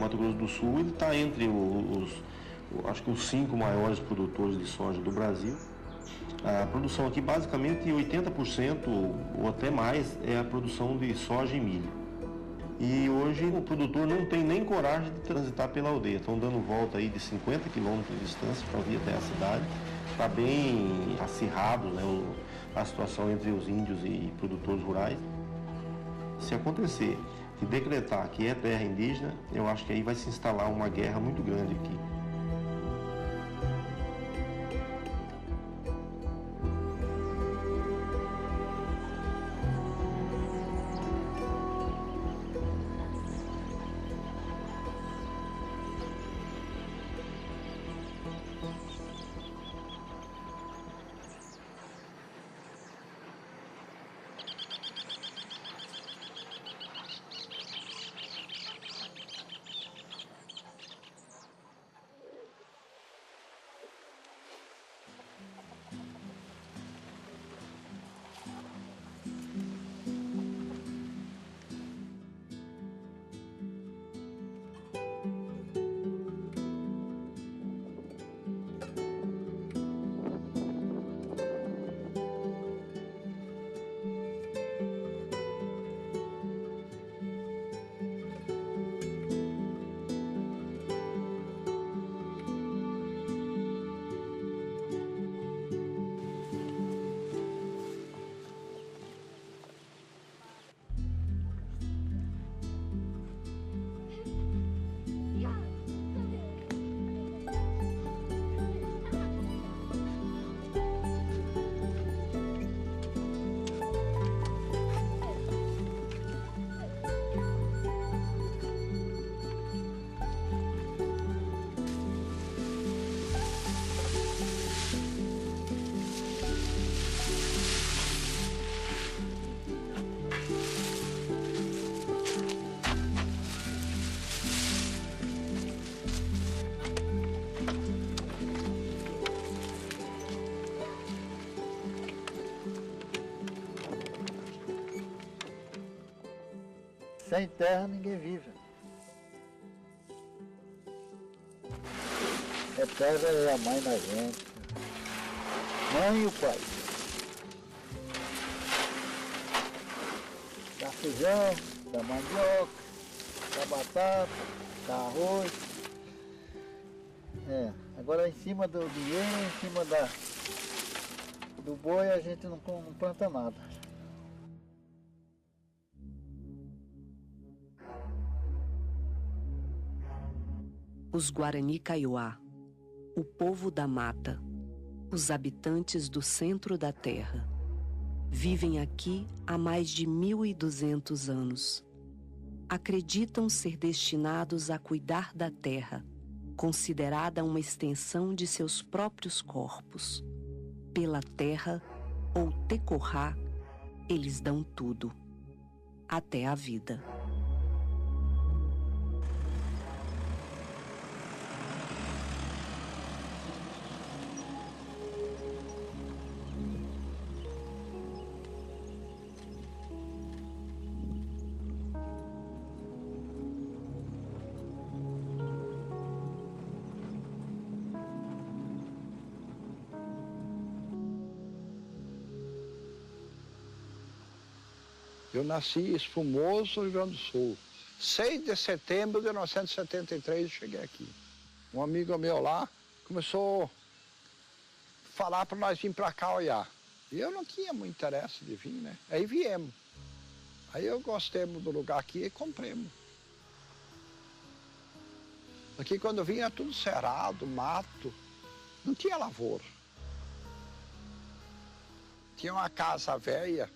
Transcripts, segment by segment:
Mato Grosso do Sul ele está entre acho que os 5 maiores produtores de soja do Brasil. A produção aqui, basicamente, 80% ou até mais é a produção de soja e milho. E hoje o produtor não tem nem coragem de transitar pela aldeia. Estão dando volta aí de 50 quilômetros de distância para vir até a cidade. Está bem acirrado, né, a situação entre os índios e produtores rurais. Se acontecer de decretar que é terra indígena, eu acho que aí vai se instalar uma guerra muito grande aqui. Sem terra ninguém vive. A terra é a mãe da gente. Mãe e o pai. Dá feijão, dá mandioca, dá batata, dá arroz. Agora em cima do dinheiro, em cima do boi, a gente não planta nada. Os Guarani Kaiowá, o povo da mata, os habitantes do centro da terra, vivem aqui há mais de 1.200 anos. Acreditam ser destinados a cuidar da terra, considerada uma extensão de seus próprios corpos. Pela terra, ou tecorrá, eles dão tudo, até a vida. Eu nasci em Espumoso, Rio Grande do Sul. 6 de setembro de 1973 eu cheguei aqui. Um amigo meu lá começou a falar para nós vir para cá olhar. E eu não tinha muito interesse de vir, né? Aí viemos. Aí eu gostei do lugar aqui e compramos. Aqui quando eu vim era tudo cerrado, mato. Não tinha lavoura. Tinha uma casa velha.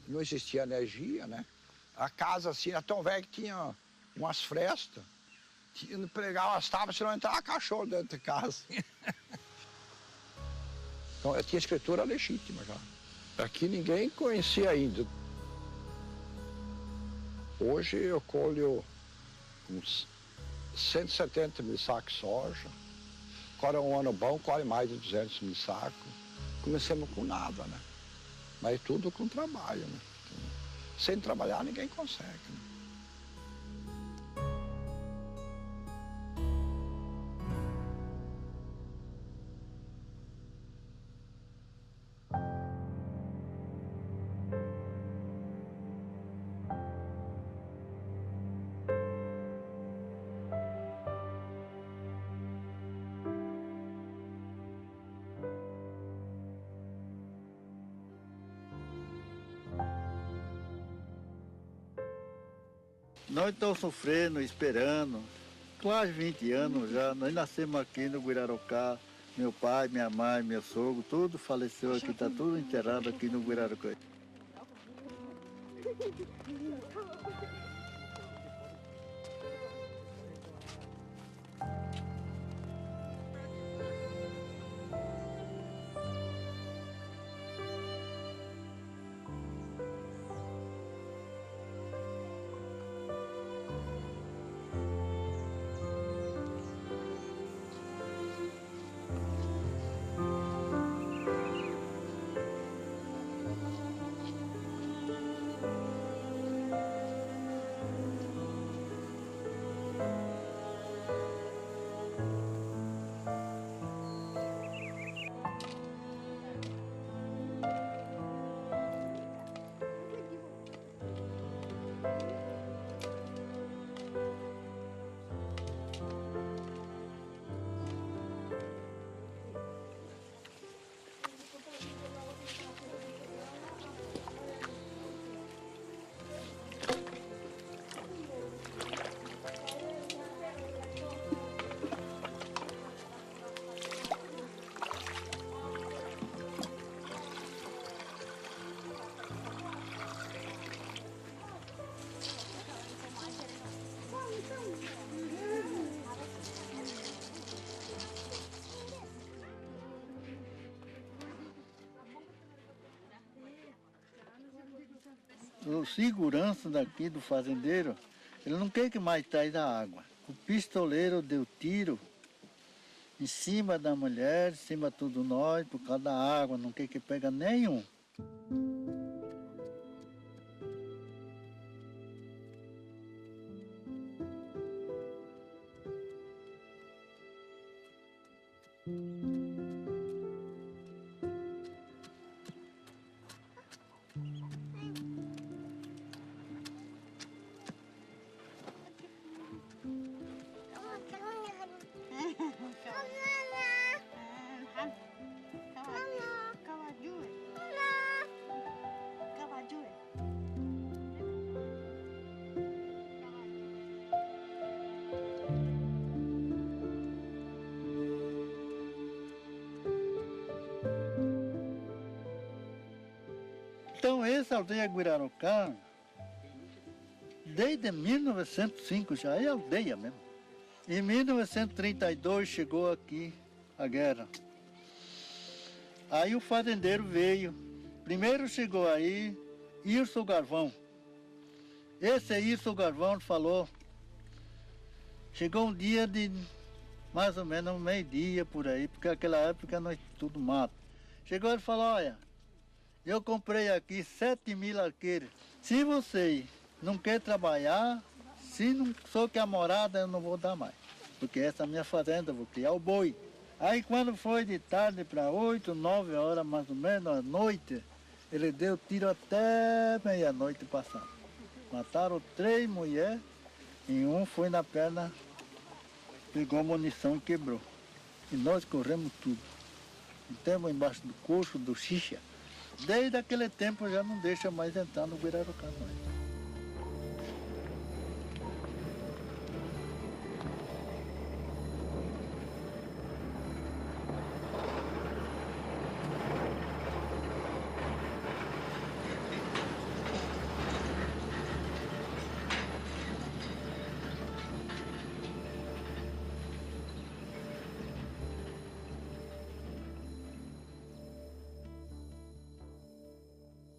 Não existia energia, né? A casa assim era tão velha que tinha umas frestas. Pregava as tábuas, senão entrava cachorro dentro de casa. Então eu tinha escritura legítima já. Aqui ninguém conhecia ainda. Hoje eu colho uns 170 mil sacos de soja. Agora é um ano bom, colhe mais de 200 mil sacos. Comecemos com nada, né? Mas tudo com trabalho, né? Sem trabalhar ninguém consegue, né? Nós estamos sofrendo, esperando, quase 20 anos já. Nós nascemos aqui no Guirarocá. Meu pai, minha mãe, meu sogro, tudo faleceu aqui, está tudo enterrado aqui no Guirarocá. O segurança daqui do fazendeiro, ele não quer que mais traz a água. O pistoleiro deu tiro em cima da mulher, em cima de tudo nós, por causa da água, não quer que pega nenhum. Então, essa aldeia Guirarocá, desde 1905 já é aldeia mesmo. Em 1932 chegou aqui a guerra. Aí o fazendeiro veio. Primeiro chegou aí Irso Garvão. Esse Irso Garvão falou, chegou um dia de mais ou menos meio-dia por aí, porque naquela época nós tudo mato. Chegou e falou, olha, eu comprei aqui 7.000 alqueires. Se você não quer trabalhar, se não sou que a morada, eu não vou dar mais. Porque essa é a minha fazenda, vou criar o boi. Aí quando foi de tarde para 8, 9 horas mais ou menos, à noite, ele deu tiro até meia-noite passada. Mataram 3 mulheres e um foi na perna, pegou munição e quebrou. E nós corremos tudo. Entramos embaixo do coxo, do xixa. Desde aquele tempo já não deixa mais entrar no Guirarocá mais.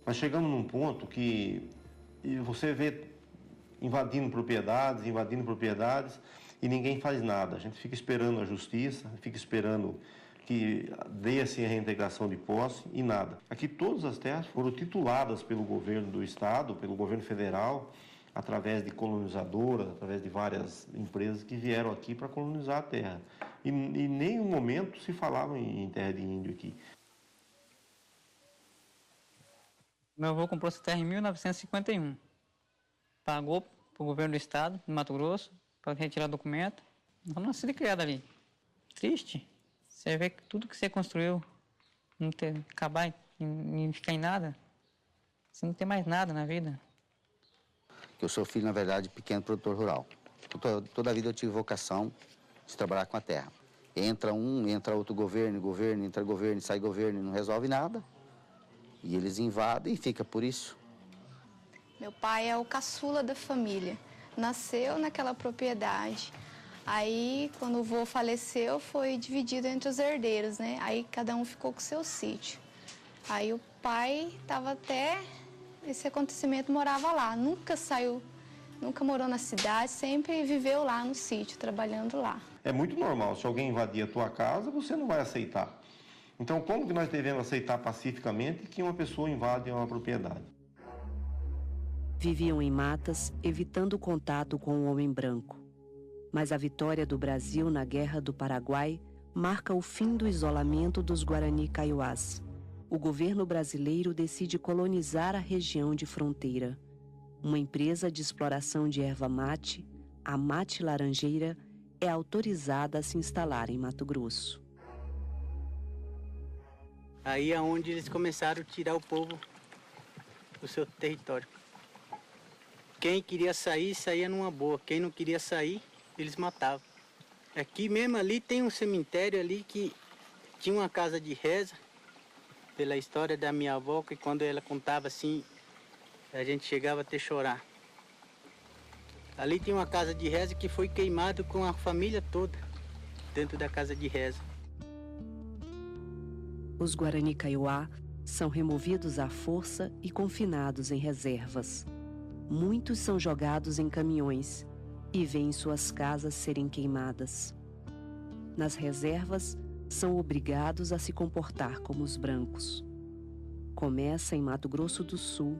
Mas chegamos num ponto que você vê invadindo propriedades e ninguém faz nada. A gente fica esperando a justiça, fica esperando que dê-se a reintegração de posse e nada. Aqui todas as terras foram tituladas pelo governo do estado, pelo governo federal, através de colonizadoras, através de várias empresas que vieram aqui para colonizar a terra. E em nenhum momento se falava em terra de índio aqui. Meu avô comprou essa terra em 1951. Pagou para o governo do estado, de Mato Grosso, para retirar documento. Eu nasci e criado ali. Triste. Você vê que tudo que você construiu não ter, acabar e ficar em nada. Você não tem mais nada na vida. que eu sou filho, na verdade, de pequeno produtor rural. Toda a vida eu tive vocação de trabalhar com a terra. Entra um, entra outro governo, entra governo, sai governo e não resolve nada. E eles invadem e fica por isso. Meu pai é o caçula da família. Nasceu naquela propriedade. Aí, quando o vô faleceu, foi dividido entre os herdeiros, né? Aí cada um ficou com o seu sítio. Aí o pai estava até esse acontecimento, morava lá. Nunca saiu, nunca morou na cidade, sempre viveu lá no sítio, trabalhando lá. É muito normal, se alguém invadir a tua casa, você não vai aceitar. Então, como que nós devemos aceitar pacificamente que uma pessoa invade uma propriedade? Viviam em matas, evitando o contato com o homem branco. Mas a vitória do Brasil na Guerra do Paraguai marca o fim do isolamento dos Guarani Kaiowás. O governo brasileiro decide colonizar a região de fronteira. Uma empresa de exploração de erva mate, a Mate Laranjeira, é autorizada a se instalar em Mato Grosso. Aí é onde eles começaram a tirar o povo do seu território. Quem queria sair, saía numa boa. Quem não queria sair, eles matavam. Aqui mesmo ali tem um cemitério ali que tinha uma casa de reza, pela história da minha avó, que quando ela contava assim, a gente chegava até chorar. Ali tem uma casa de reza que foi queimada com a família toda, dentro da casa de reza. Os Guarani Kaiowá são removidos à força e confinados em reservas. Muitos são jogados em caminhões e veem suas casas serem queimadas. Nas reservas, são obrigados a se comportar como os brancos. Começa em Mato Grosso do Sul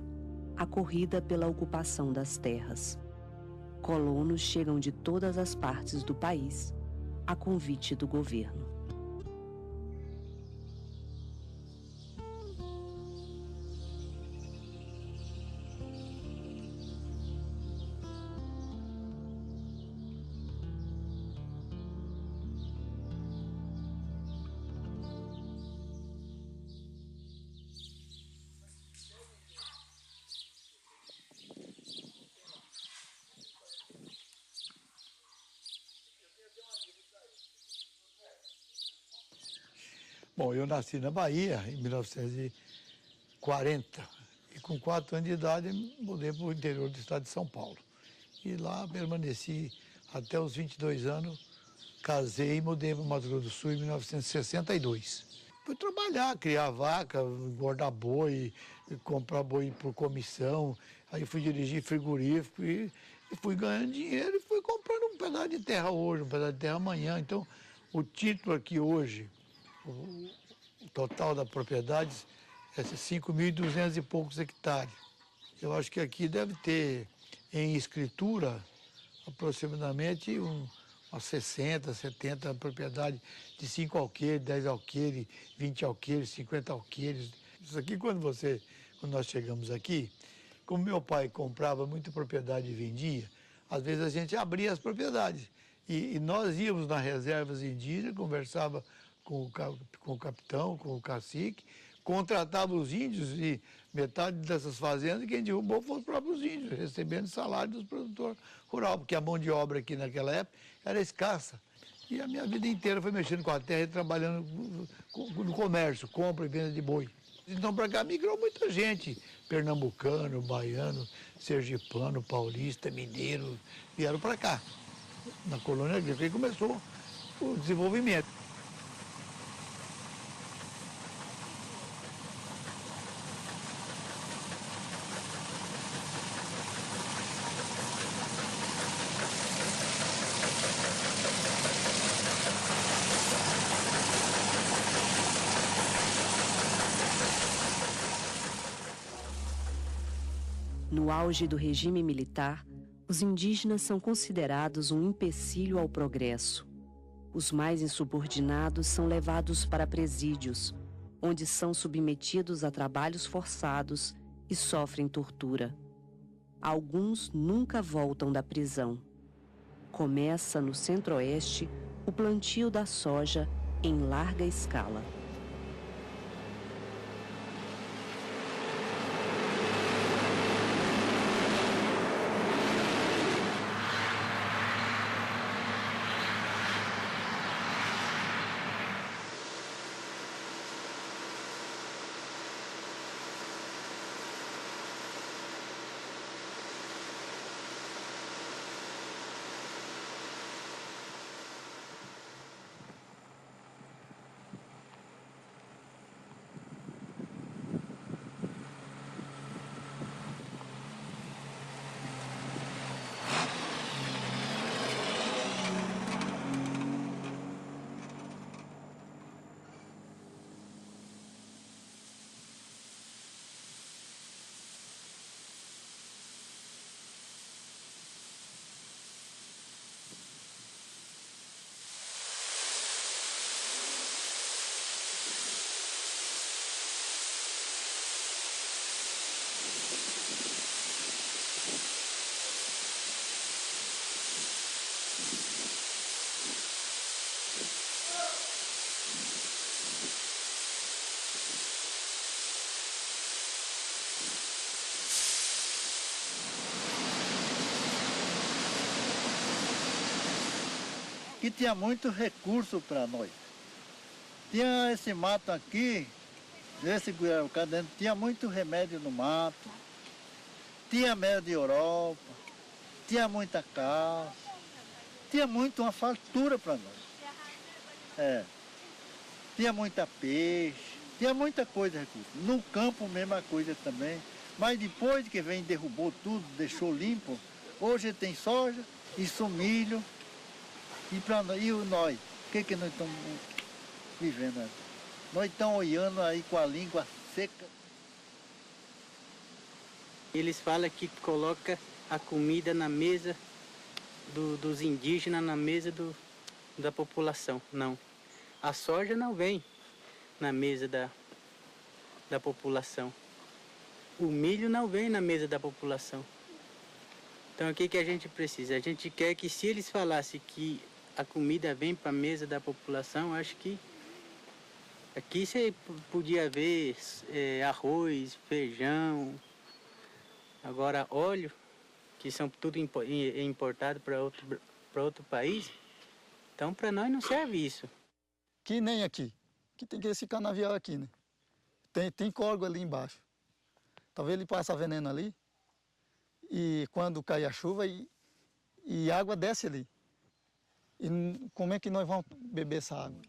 a corrida pela ocupação das terras. Colonos chegam de todas as partes do país a convite do governo. Bom, eu nasci na Bahia em 1940 e com 4 anos de idade mudei para o interior do estado de São Paulo. E lá permaneci até os 22 anos, casei e mudei para o Mato Grosso do Sul em 1962. Fui trabalhar, criar vaca, engordar boi, comprar boi por comissão, aí fui dirigir frigorífico e fui ganhando dinheiro e fui comprando um pedaço de terra hoje, um pedaço de terra amanhã. Então, o título aqui hoje, o total da propriedade é 5.200 e poucos hectares. Eu acho que aqui deve ter, em escritura, aproximadamente umas 60, 70 propriedades de 5 alqueires, 10 alqueires, 20 alqueires, 50 alqueires. Isso aqui, quando nós chegamos aqui, como meu pai comprava muita propriedade e vendia, às vezes a gente abria as propriedades. E nós íamos nas reservas indígenas, conversava com o capitão, com o cacique, contratava os índios e metade dessas fazendas quem derrubou foram os próprios índios, recebendo salário dos produtores rurais, porque a mão de obra aqui naquela época era escassa. E a minha vida inteira foi mexendo com a terra e trabalhando no comércio, compra e venda de boi. Então para cá migrou muita gente, pernambucano, baiano, sergipano, paulista, mineiro, vieram para cá. Na colônia agrícola começou o desenvolvimento. No auge do regime militar, os indígenas são considerados um empecilho ao progresso. Os mais insubordinados são levados para presídios, onde são submetidos a trabalhos forçados e sofrem tortura. Alguns nunca voltam da prisão. Começa no Centro-Oeste o plantio da soja em larga escala. que tinha muito recurso para nós. Tinha esse mato aqui, esse Guiaraucá dentro, tinha muito remédio no mato, tinha mel de Europa, tinha muita caça, tinha muito uma fartura para nós. Tinha muita peixe, tinha muita coisa, recurso. No campo mesma coisa também, mas depois que vem derrubou tudo, deixou limpo, hoje tem soja, isso milho, e para nós, e nós, o que nós estamos vivendo? Nós estamos olhando aí com a língua seca. Eles falam que coloca a comida na mesa dos indígenas, na mesa da população. Não. A soja não vem na mesa da população. O milho não vem na mesa da população. Então o que a gente precisa? A gente quer que se eles falassem que a comida vem para a mesa da população, acho que aqui você podia ver arroz, feijão, agora óleo, que são tudo importado para outro país. Então para nós não serve isso. Que nem aqui. Que tem esse canavial aqui, né? Tem córrego ali embaixo. Talvez ele passe veneno ali. E quando cai a chuva e a água desce ali. E como é que nós vamos beber essa água?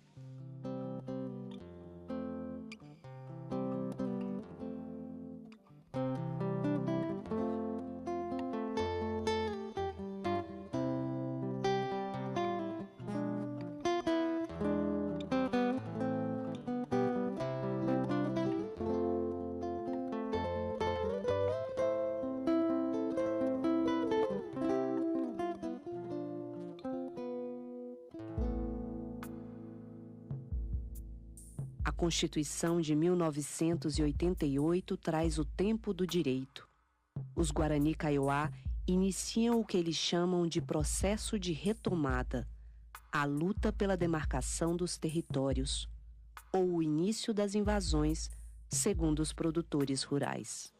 A Constituição de 1988 traz o tempo do direito. Os Guarani Kaiowá iniciam o que eles chamam de processo de retomada, a luta pela demarcação dos territórios, ou o início das invasões, segundo os produtores rurais.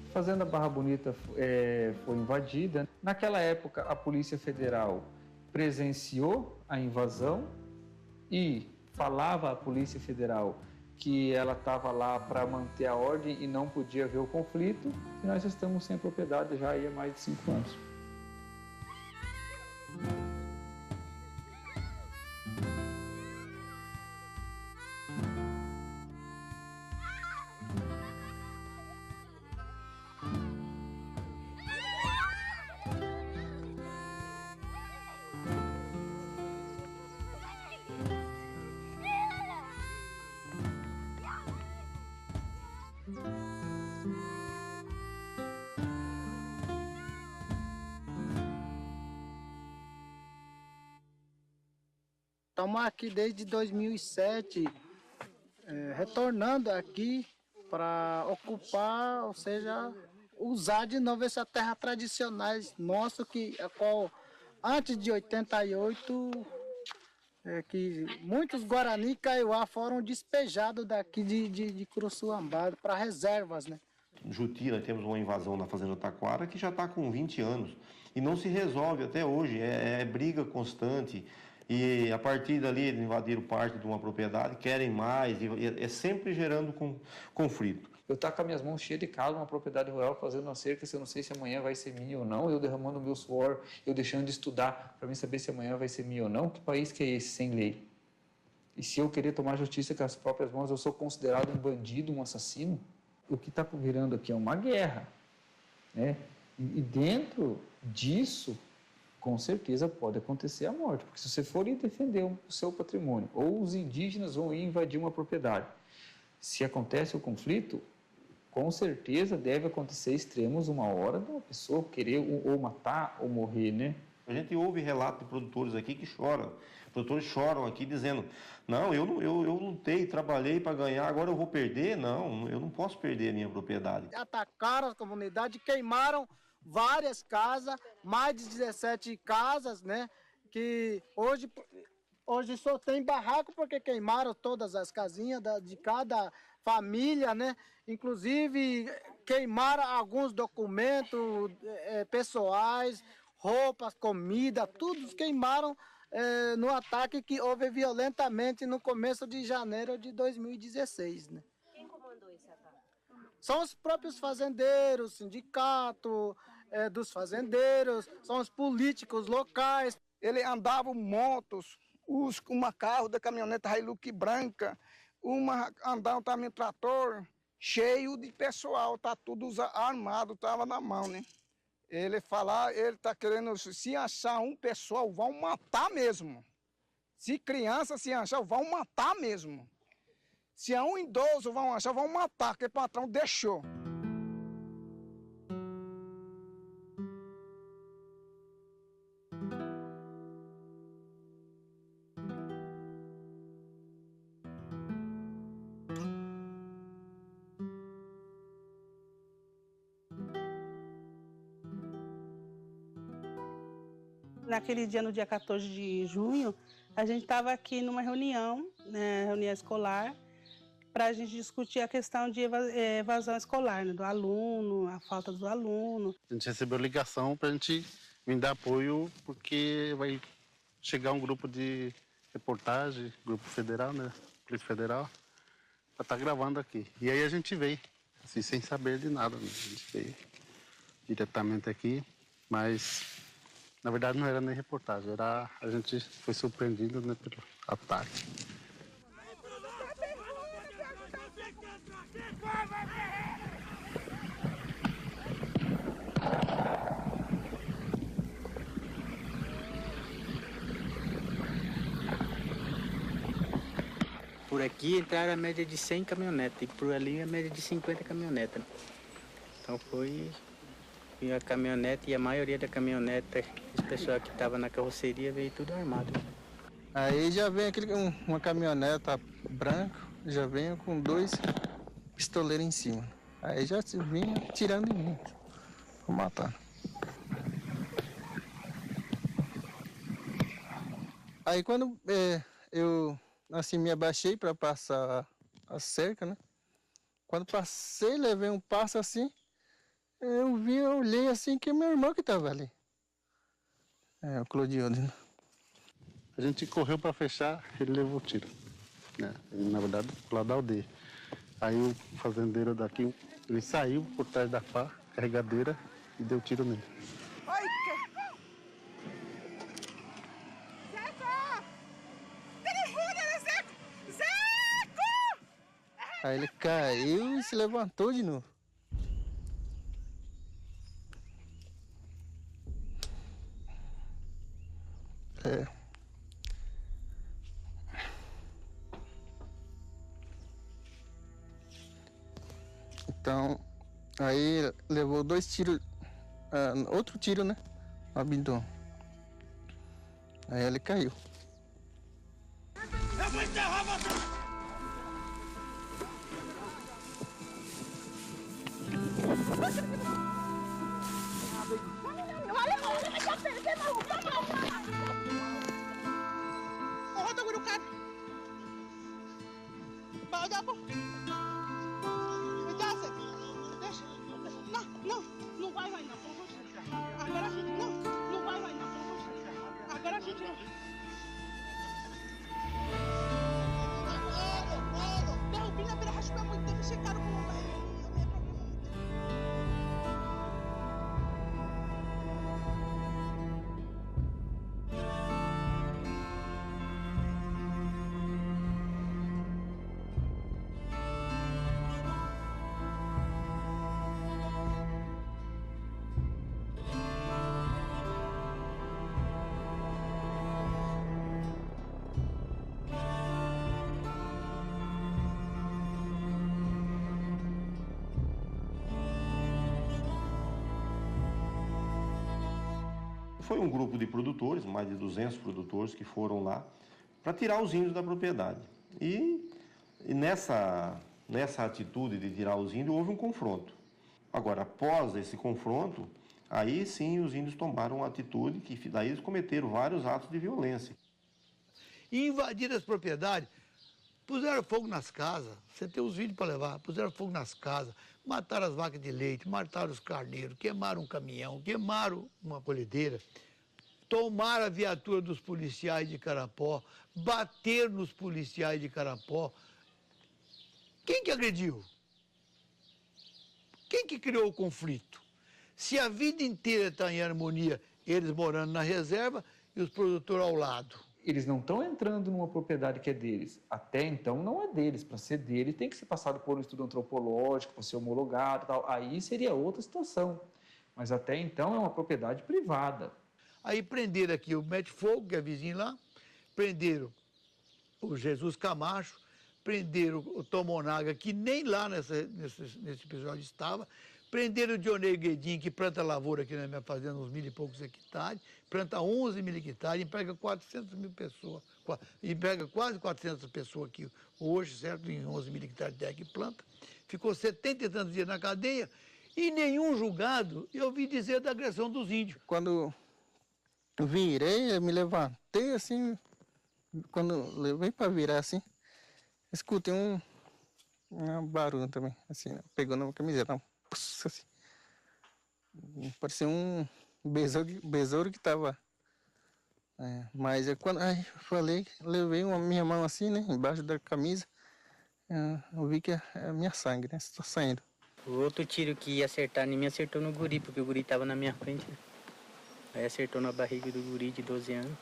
A Fazenda Barra Bonita foi invadida. Naquela época, a Polícia Federal presenciou a invasão e falava à Polícia Federal que ela estava lá para manter a ordem e não podia haver o conflito. E nós estamos sem propriedade já há mais de 5 anos. Estamos aqui desde 2007, retornando aqui para ocupar, ou seja, usar de novo essa terra tradicionais nossa, a qual antes de 88, que muitos Guarani Kaiowá foram despejados daqui de Curuçuambá para reservas, né? Em Juti, nós temos uma invasão na Fazenda Taquara que já está com 20 anos e não se resolve até hoje, é briga constante. E a partir dali eles invadiram parte de uma propriedade, querem mais, e é sempre gerando conflito. Eu estou com as minhas mãos cheias de casa, uma propriedade rural, fazendo uma cerca, se eu não sei se amanhã vai ser minha ou não, eu derramando o meu suor, eu deixando de estudar para mim saber se amanhã vai ser minha ou não. Que país que é esse sem lei? E se eu querer tomar justiça com as próprias mãos, eu sou considerado um bandido, um assassino? O que está virando aqui é uma guerra, né? E dentro disso, com certeza pode acontecer a morte, porque se você for ir defender o seu patrimônio, ou os indígenas vão ir invadir uma propriedade, se acontece o conflito, com certeza deve acontecer extremos uma hora da pessoa querer ou matar ou morrer, né? A gente ouve relatos de produtores aqui que choram, produtores choram aqui dizendo, não, eu lutei, trabalhei para ganhar, agora eu vou perder? Não, eu não posso perder a minha propriedade. Atacaram as comunidades, queimaram várias casas, mais de 17 casas, né? Que hoje só tem barraco porque queimaram todas as casinhas de cada família, né? Inclusive queimaram alguns documentos pessoais, roupas, comida, tudo queimaram no ataque que houve violentamente no começo de janeiro de 2016, né? Quem comandou esse ataque? São os próprios fazendeiros, sindicato dos fazendeiros, são os políticos locais. Ele andava motos, uma carro da caminhonete Hilux branca, andava também trator, cheio de pessoal, tá tudo armado, tava na mão, né? Ele tá querendo, se achar um pessoal, vão matar mesmo. Se criança se achar, vão matar mesmo. Se é um idoso, vão achar, vão matar, porque o patrão deixou. Naquele dia, no dia 14 de junho, a gente estava aqui numa reunião, né, reunião escolar, para a gente discutir a questão de evasão escolar, né, do aluno, a falta do aluno. A gente recebeu ligação para a gente vir dar apoio, porque vai chegar um grupo de reportagem, grupo federal, né, Polícia Federal, para estar gravando aqui. E aí a gente veio, assim, sem saber de nada, né? A gente veio diretamente aqui, mas na verdade não era nem reportagem, a gente foi surpreendido, né, pelo ataque. Por aqui entraram a média de 100 caminhonetas e por ali a média de 50 caminhonetas. Então foi a caminhonete e a maioria da caminhonete, os pessoal que estava na carroceria veio tudo armado. Aí já vem uma caminhoneta branca, já vem com 2 pistoleiros em cima. Aí já vinha tirando em mim, pra matar. Aí quando eu assim me abaixei para passar a cerca, né? Quando passei, levei um passo assim, eu olhei assim que meu irmão que estava ali. O Clodione, né? A gente correu para fechar, ele levou o tiro, né? Ele, na verdade, pro lado da aldeia. Aí o fazendeiro daqui, ele saiu por trás da pá, carregadeira, e deu tiro nele. Aí ele caiu e se levantou de novo. Então, aí levou 2 tiros, outro tiro, né, no abdômen. Aí ele caiu. Eu vou enterrar você! Não vai não. Agora a gente não vai não. Agora a gente não. Foi um grupo de produtores, mais de 200 produtores que foram lá para tirar os índios da propriedade. E nessa atitude de tirar os índios houve um confronto. Agora, após esse confronto, aí sim os índios tomaram uma atitude que daí eles cometeram vários atos de violência. E invadiram as propriedades, puseram fogo nas casas, você tem os vídeos para levar, puseram fogo nas casas, mataram as vacas de leite, mataram os carneiros, queimaram um caminhão, queimaram uma colhedeira, tomaram a viatura dos policiais de Carapó, bateram nos policiais de Carapó. Quem que agrediu? Quem que criou o conflito? Se a vida inteira está em harmonia, eles morando na reserva e os produtores ao lado. Eles não estão entrando numa propriedade que é deles. Até então não é deles. Para ser dele tem que ser passado por um estudo antropológico, para ser homologado e tal. Aí seria outra situação. Mas até então é uma propriedade privada. Aí prenderam aqui o Mete Fogo, que é vizinho lá, prenderam o Jesus Camacho, prenderam o Tomonaga, que nem lá nesse episódio estava, prenderam o Dionei Guedin, que planta lavoura aqui na minha fazenda, uns 1.000 e poucos hectares, planta 11 mil hectares, emprega 400 mil pessoas, emprega quase 400 pessoas aqui hoje, certo, em 11 mil hectares de terra que planta. Ficou 70 e tantos dias na cadeia e nenhum julgado, eu ouvi dizer da agressão dos índios. Quando eu virei, eu me levantei assim, quando eu levei para virar assim, escutei um barulho também, assim, pegou na camiseta, assim. Parecia um besouro que tava. Mas quando eu falei, levei minha mão assim, né, embaixo da camisa, eu vi que é minha sangue, né, está saindo. O outro tiro que ia acertar em mim acertou no guri, porque o guri tava na minha frente, né? Aí acertou na barriga do guri de 12 anos.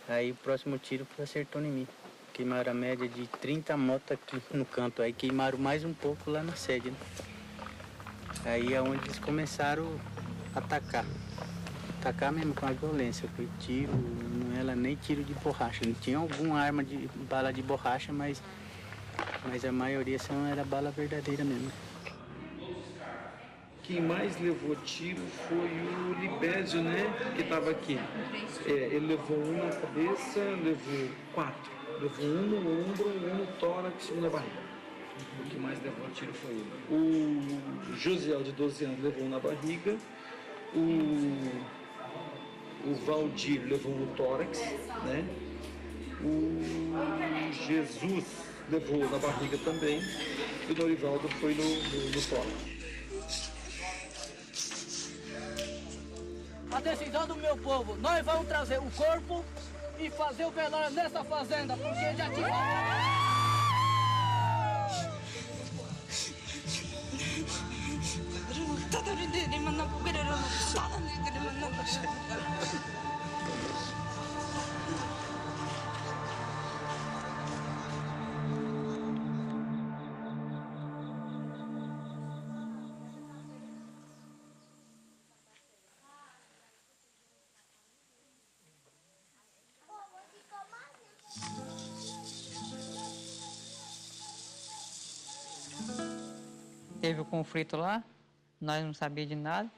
Aí o próximo tiro acertou em mim. Queimaram a média de 30 motos aqui no canto. Aí queimaram mais um pouco lá na sede, né? Aí é onde eles começaram a atacar. Atacar mesmo com a violência. Foi tiro, não era nem tiro de borracha. Não tinha alguma arma de bala de borracha, mas a maioria era bala verdadeira mesmo. Quem mais levou tiro foi o Libésio, né, que estava aqui. Ele levou um na cabeça, levou 4. Levou um no ombro, um no tórax e um na barriga. O que mais levou tiro foi ele. O Josiel, de 12 anos, levou um na barriga. O Valdir levou no tórax, né? O Jesus levou na barriga também. E o Norivaldo foi no tórax. A decisão do meu povo, nós vamos trazer o corpo e fazer o velório nessa fazenda, porque já tive... Teve o conflito lá, nós não sabíamos de nada.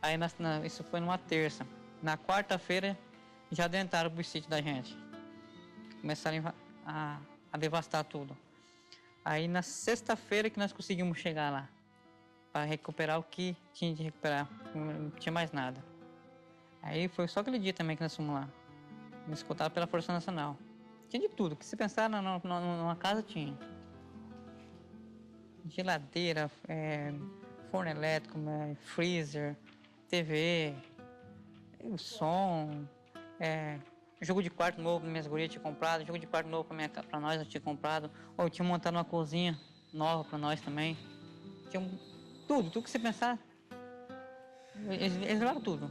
Aí isso foi numa terça. Na quarta-feira já adentraram o sítio da gente. Começaram a devastar tudo. Aí na sexta-feira que nós conseguimos chegar lá. Para recuperar o que tinha de recuperar. Não tinha mais nada. Aí foi só aquele dia também que nós fomos lá. Nos escutaram pela Força Nacional. Tinha de tudo. O que se pensar numa casa tinha. Geladeira, forno elétrico, freezer, TV, som, jogo de quarto novo que minhas gurias tinham comprado, jogo de quarto novo para nós eu tinha comprado, ou eu tinha montado uma cozinha nova para nós também. Tinha tudo que você pensar, eles levaram tudo.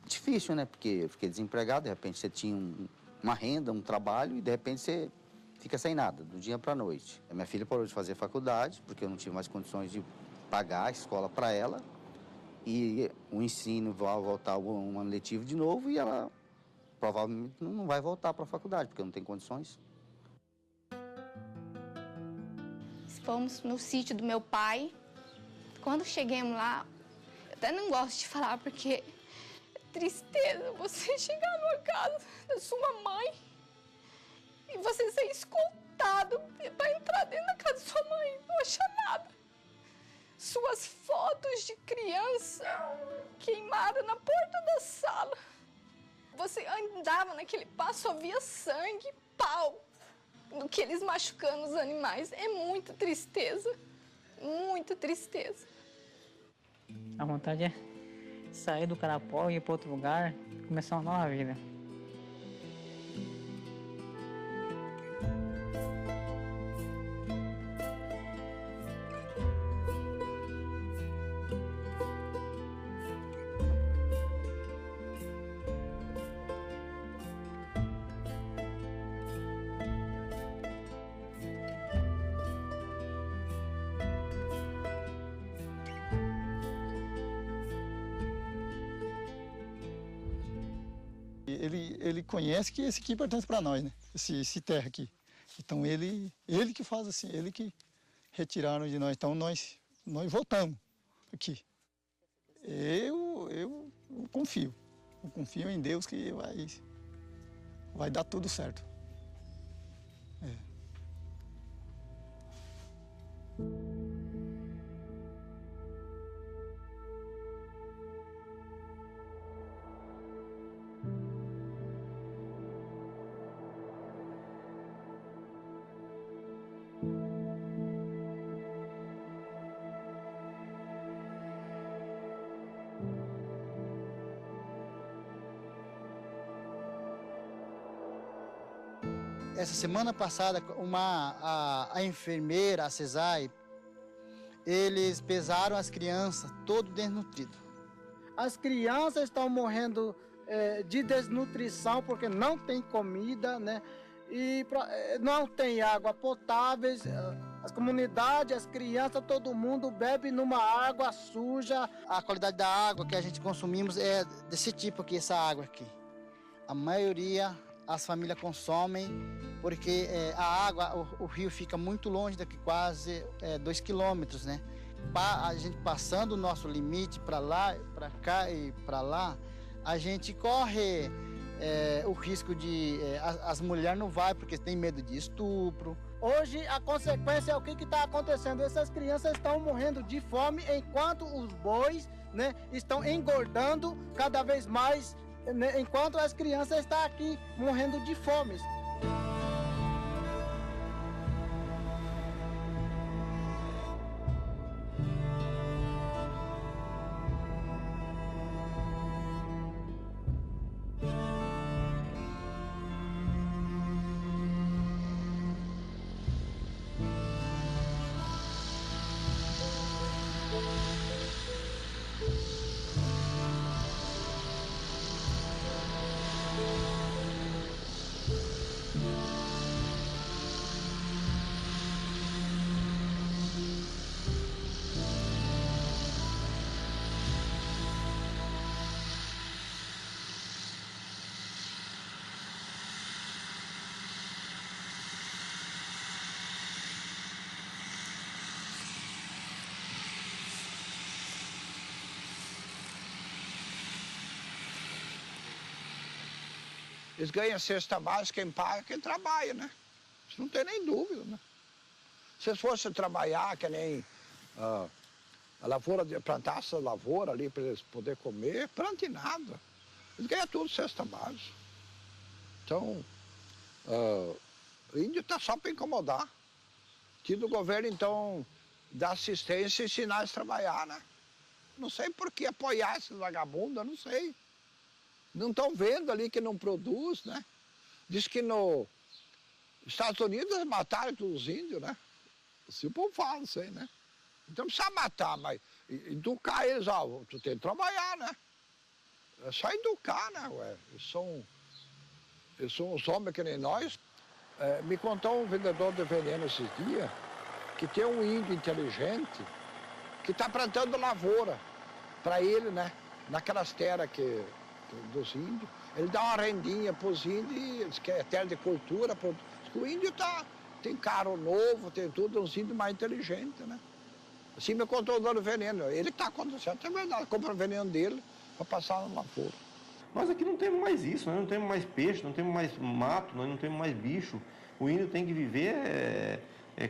Difícil, né? Porque eu fiquei desempregado, de repente você tinha uma renda, um trabalho e de repente você fica sem nada, do dia para a noite. A minha filha parou de fazer faculdade, porque eu não tive mais condições de pagar a escola para ela. E o ensino vai voltar um ano letivo de novo e ela provavelmente não vai voltar para a faculdade, porque não tem condições. Fomos no sítio do meu pai. Quando chegamos lá, até não gosto de falar porque é tristeza você chegar numa casa da sua mãe e você ser escoltado para entrar dentro da casa da sua mãe, não achar nada. Suas fotos de criança queimadas na porta da sala. Você andava naquele passo, só via sangue, pau, do que eles machucando os animais. É muita tristeza, muita tristeza. A vontade é sair do Carapó e ir para outro lugar, começar uma nova vida. Ele conhece que esse aqui pertence para nós, né? Esse terra aqui. Então ele que faz assim, ele que retiraram de nós. Então nós voltamos aqui. Eu confio. Eu confio em Deus que vai dar tudo certo. Essa semana passada, a enfermeira, a CESAI, eles pesaram as crianças, todo desnutrido. As crianças estão morrendo de desnutrição porque não tem comida, né? E não tem água potável. As comunidades, as crianças, todo mundo bebe numa água suja. A qualidade da água que a gente consumimos é desse tipo aqui, essa água aqui. A maioria as famílias consomem porque a água, o rio fica muito longe daqui, quase 2 quilômetros, né? A gente passando o nosso limite para lá, para cá e para lá, a gente corre o risco de as mulheres não vai porque tem medo de estupro. Hoje a consequência é o que está acontecendo. Essas crianças estão morrendo de fome enquanto os bois, né, estão engordando cada vez mais, né, enquanto as crianças estão aqui morrendo de fome. Eles ganham cesta básica, quem paga, quem trabalha, né? Isso não tem nem dúvida, né? Se eles fossem trabalhar, que nem a lavoura, plantar essa lavoura ali para eles poderem comer, plante nada. Eles ganham tudo cesta básica. Então, o índio está só para incomodar. Que do governo, então, dar assistência e ensinar eles a trabalhar, né? Não sei por que apoiar esses vagabundos, eu não sei. Não estão vendo ali que não produz, né? Diz que nos Estados Unidos mataram todos os índios, né? Se o povo fala, não sei, né? Então precisa matar, mas educar eles, ó, tu tem que trabalhar, né? É só educar, né, ué? Eles são uns homens que nem nós. Me contou um vendedor de veneno esses dias que tem um índio inteligente que está plantando lavoura para ele, né? Naquelas terras dos índios. Ele dá uma rendinha para os índios, que é terra de cultura. O índio tem carro novo, tem tudo, uns índios mais inteligentes, né? Assim me contou o dono do veneno. Ele está acontecendo, é verdade. Compra o veneno dele para passar no lavoura. Nós aqui não temos mais isso, nós não temos mais peixe, não temos mais mato, nós não temos mais bicho. O índio tem que viver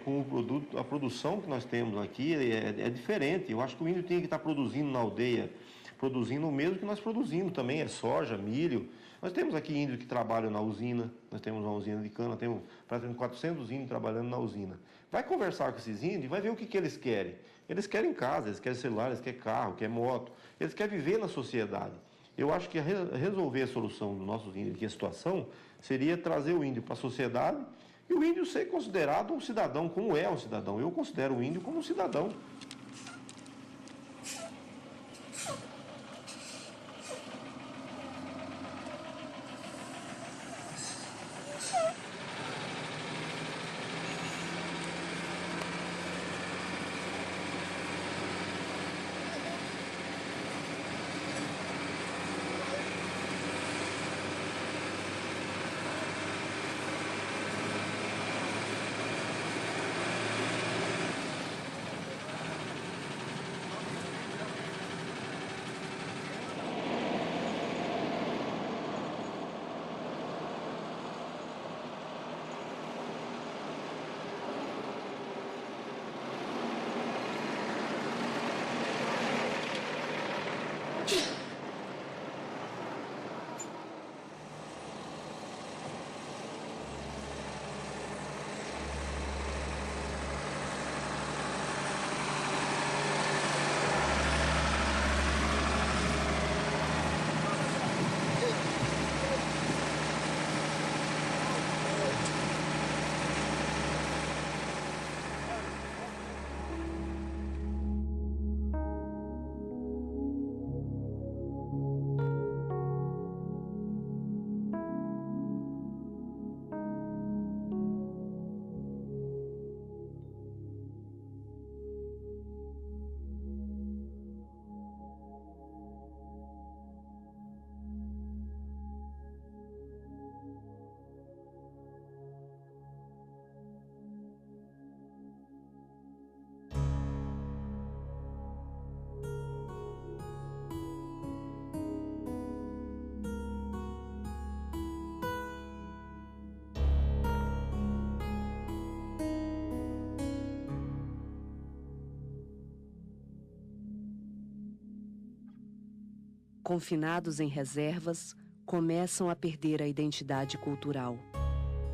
com o produto, a produção que nós temos aqui é diferente. Eu acho que o índio tem que estar produzindo na aldeia, produzindo o mesmo que nós produzimos também, é soja, milho. Nós temos aqui índios que trabalham na usina, nós temos uma usina de cana, temos praticamente 400 índios trabalhando na usina. Vai conversar com esses índios e vai ver o que eles querem. Eles querem casa, eles querem celular, eles querem carro, querem moto, eles querem viver na sociedade. Eu acho que resolver a solução dos nossos índios, que a situação, seria trazer o índio para a sociedade e o índio ser considerado um cidadão, como é um cidadão. Eu considero o índio como um cidadão. Confinados em reservas, começam a perder a identidade cultural.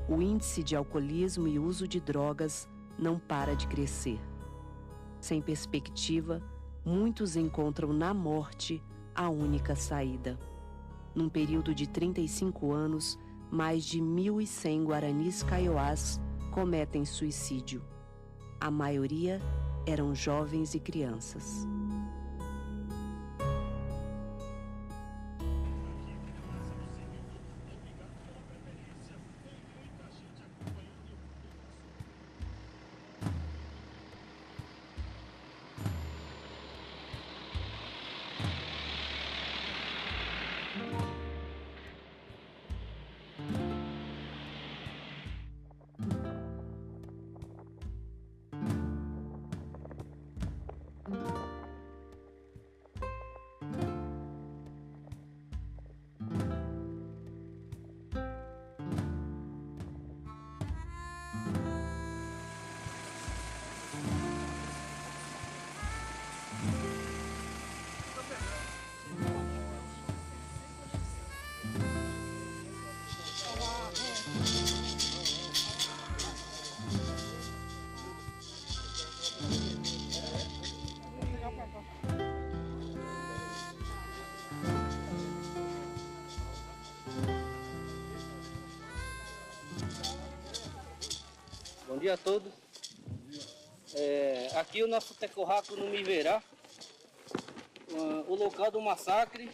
O índice de alcoolismo e uso de drogas não para de crescer. Sem perspectiva, muitos encontram na morte a única saída. Num período de 35 anos, mais de 1.100 guaranis kaiowás cometem suicídio. A maioria eram jovens e crianças. Bom dia a todos. Aqui o nosso tecorraco no Miverá, o local do massacre,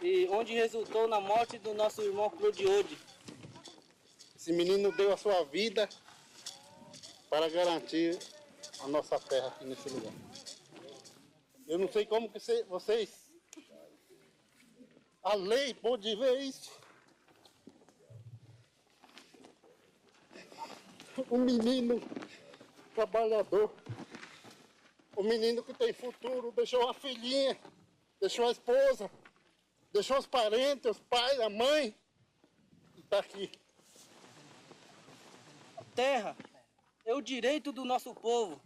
e onde resultou na morte do nosso irmão Clodiode. Esse menino deu a sua vida para garantir a nossa terra aqui nesse lugar. Eu não sei como que vocês, a lei pode ver isso. Um menino trabalhador, um O menino que tem futuro, deixou uma filhinha, deixou a esposa, deixou os parentes, os pais, a mãe, e está aqui. A terra é o direito do nosso povo.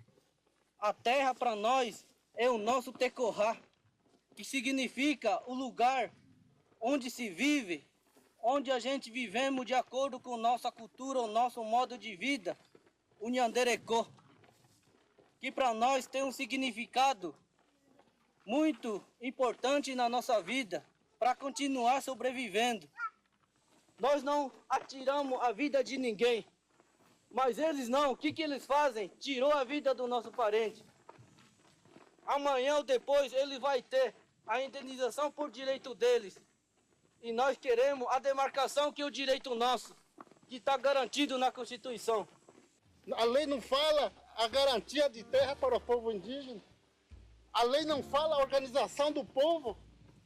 A terra para nós é o nosso tecorá, que significa o lugar onde se vive, onde a gente vivemos de acordo com nossa cultura, o nosso modo de vida, o Nhanderecô, que para nós tem um significado muito importante na nossa vida, para continuar sobrevivendo. Nós não atiramos a vida de ninguém, mas eles não. O que eles fazem? Tirou a vida do nosso parente. Amanhã ou depois ele vai ter a indenização por direito deles. E nós queremos a demarcação, que é o direito nosso, que está garantido na Constituição. A lei não fala a garantia de terra para o povo indígena. A lei não fala a organização do povo,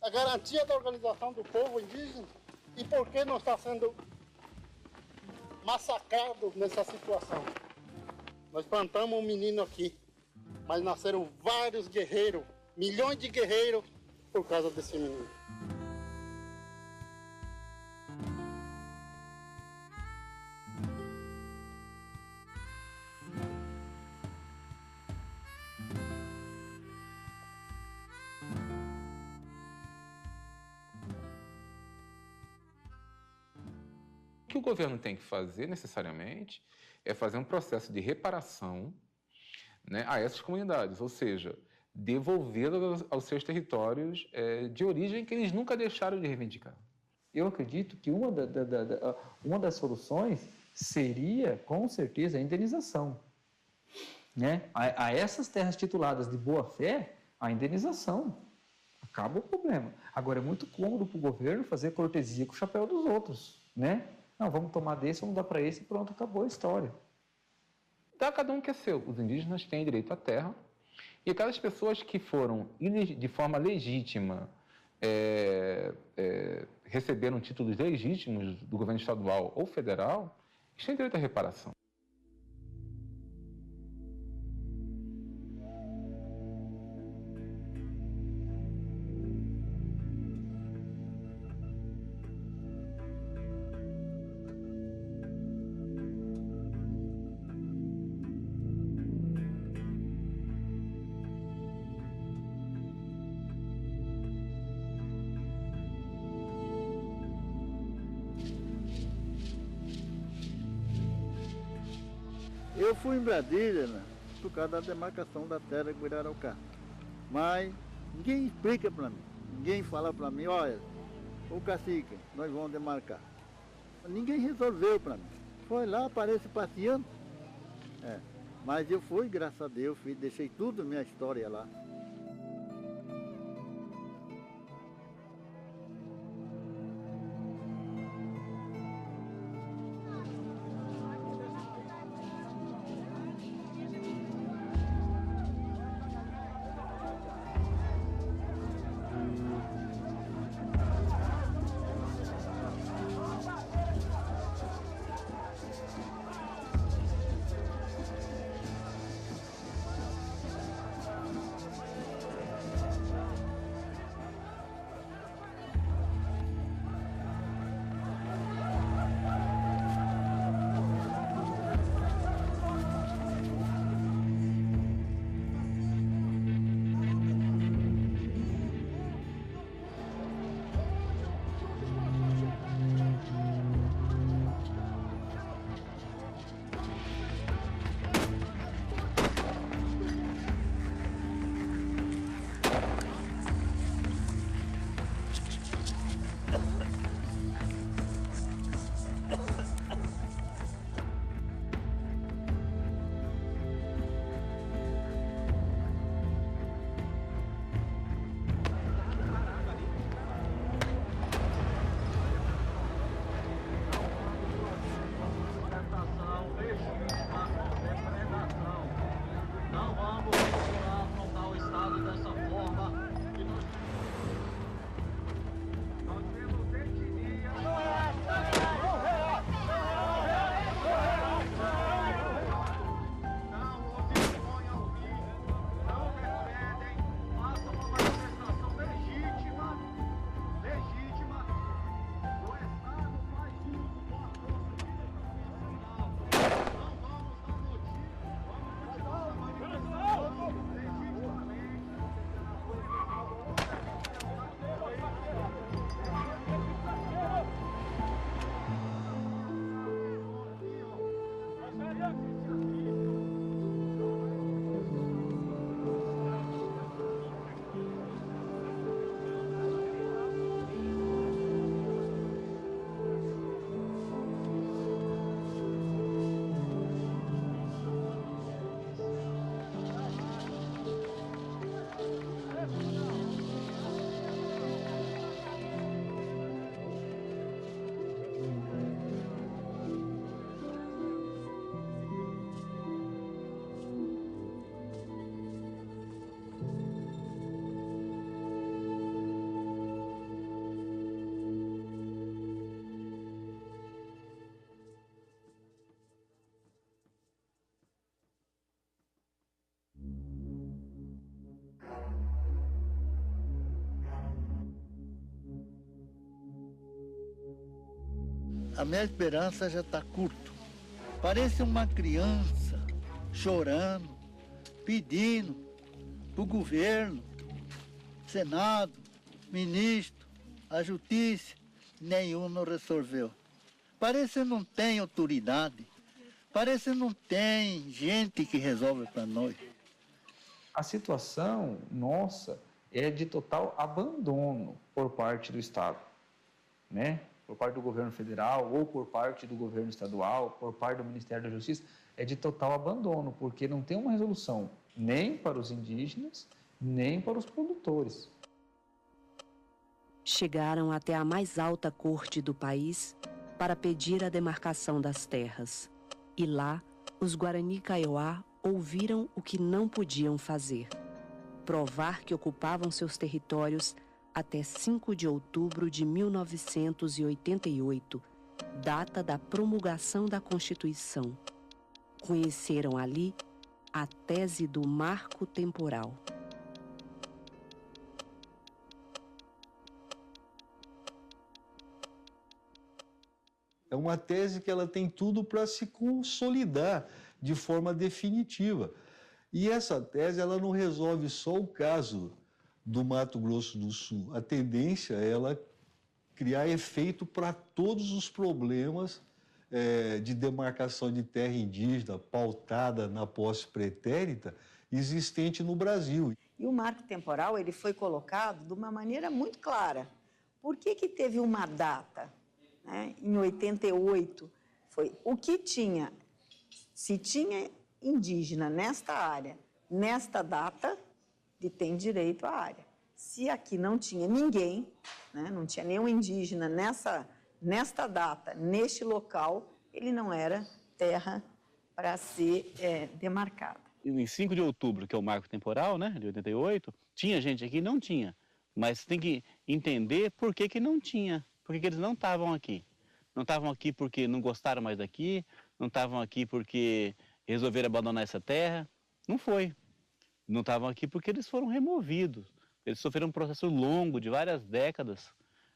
a garantia da organização do povo indígena. E por que não está sendo massacrado nessa situação? Nós plantamos um menino aqui, mas nasceram vários guerreiros, milhões de guerreiros, por causa desse menino. O que o governo tem que fazer, necessariamente, é fazer um processo de reparação, né, a essas comunidades, ou seja, devolvê-las aos seus territórios de origem que eles nunca deixaram de reivindicar. Eu acredito que uma das soluções seria, com certeza, a indenização. Né? A essas terras tituladas de boa-fé, a indenização. Acaba o problema. Agora, é muito cômodo para o governo fazer cortesia com o chapéu dos outros. Né? Não, vamos tomar desse, vamos dar para esse e pronto, acabou a história. Dá cada um que é seu. Os indígenas têm direito à terra e aquelas pessoas que foram, de forma legítima, receberam títulos legítimos do governo estadual ou federal, eles têm direito à reparação. Eu fui em Brasília, né, por causa da demarcação da terra de Guiraraucá. Mas ninguém explica para mim, ninguém fala para mim, olha, o cacique, nós vamos demarcar. Ninguém resolveu para mim. Foi lá, aparece passeando. Mas eu fui, graças a Deus, deixei tudo minha história lá. a minha esperança já está curta. Parece uma criança chorando, pedindo para o governo, Senado, ministro, a justiça, nenhum não resolveu. Parece que não tem autoridade, parece que não tem gente que resolve para nós. A situação nossa é de total abandono por parte do Estado, né? Por parte do governo federal ou por parte do governo estadual, por parte do Ministério da Justiça, é de total abandono, porque não tem uma resolução nem para os indígenas, nem para os produtores. Chegaram até a mais alta corte do país para pedir a demarcação das terras. E lá, os Guarani Kaiowá ouviram o que não podiam fazer: provar que ocupavam seus territórios até 5 de outubro de 1988, data da promulgação da Constituição. Conheceram ali a tese do marco temporal. É uma tese que ela tem tudo para se consolidar de forma definitiva. E essa tese ela não resolve só o caso do Mato Grosso do Sul. A tendência é ela criar efeito para todos os problemas de demarcação de terra indígena pautada na posse pretérita existente no Brasil. E o marco temporal ele foi colocado de uma maneira muito clara. Por que que teve uma data? Né? Em 88, foi o que tinha, se tinha indígena nesta área, nesta data, ele tem direito à área. Se aqui não tinha ninguém, né, não tinha nenhum indígena nesta data, neste local, ele não era terra para ser demarcada. Em 5 de outubro, que é o marco temporal, né, de 88, tinha gente aqui? Não tinha. Mas tem que entender por que não tinha. Por que eles não estavam aqui? Não estavam aqui porque não gostaram mais daqui, não estavam aqui porque resolveram abandonar essa terra. Não foi. Não estavam aqui porque eles foram removidos. Eles sofreram um processo longo de várias décadas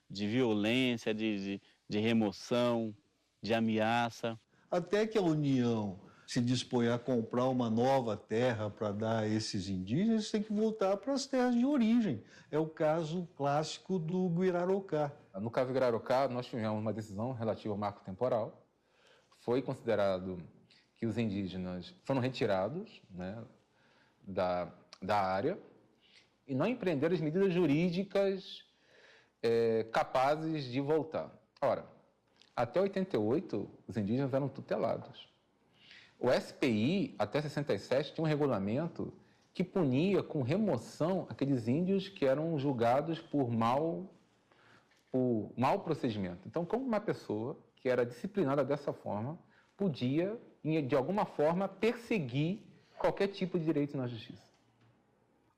de violência, de remoção, de ameaça. Até que a União se dispõe a comprar uma nova terra para dar a esses indígenas, tem que voltar para as terras de origem. É o caso clássico do Guirarocá. No caso do Guirarocá, nós tivemos uma decisão relativa ao marco temporal. Foi considerado que os indígenas foram retirados, né, da área e não empreenderam as medidas jurídicas capazes de voltar. Ora, até 88, os indígenas eram tutelados. O SPI, até 67, tinha um regulamento que punia com remoção aqueles índios que eram julgados por mau procedimento. Então, como uma pessoa que era disciplinada dessa forma podia, de alguma forma, perseguir qualquer tipo de direito na justiça?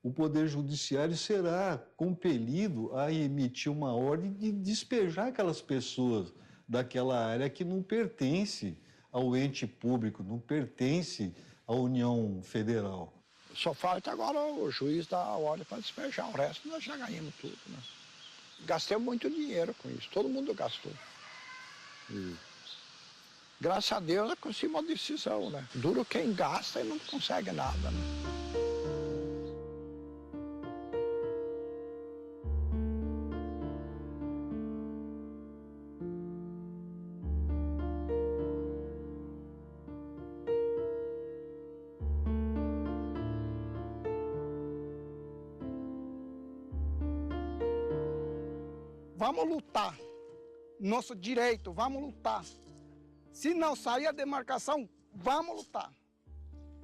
O Poder Judiciário será compelido a emitir uma ordem de despejar aquelas pessoas daquela área que não pertence ao ente público, não pertence à União Federal. Só falta agora o juiz dar a ordem para despejar. O resto nós já ganhamos tudo, né? Gastamos muito dinheiro com isso, todo mundo gastou. Graças a Deus, nós conseguimos uma decisão, né? Duro quem gasta e não consegue nada, né? Vamos lutar. Nosso direito, vamos lutar. Se não sair a demarcação, vamos lutar.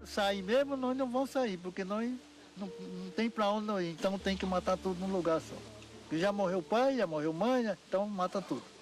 Sair mesmo, nós não vamos sair, porque nós não tem para onde nós ir. Então tem que matar tudo num lugar só. Porque já morreu pai, já morreu mãe, então mata tudo.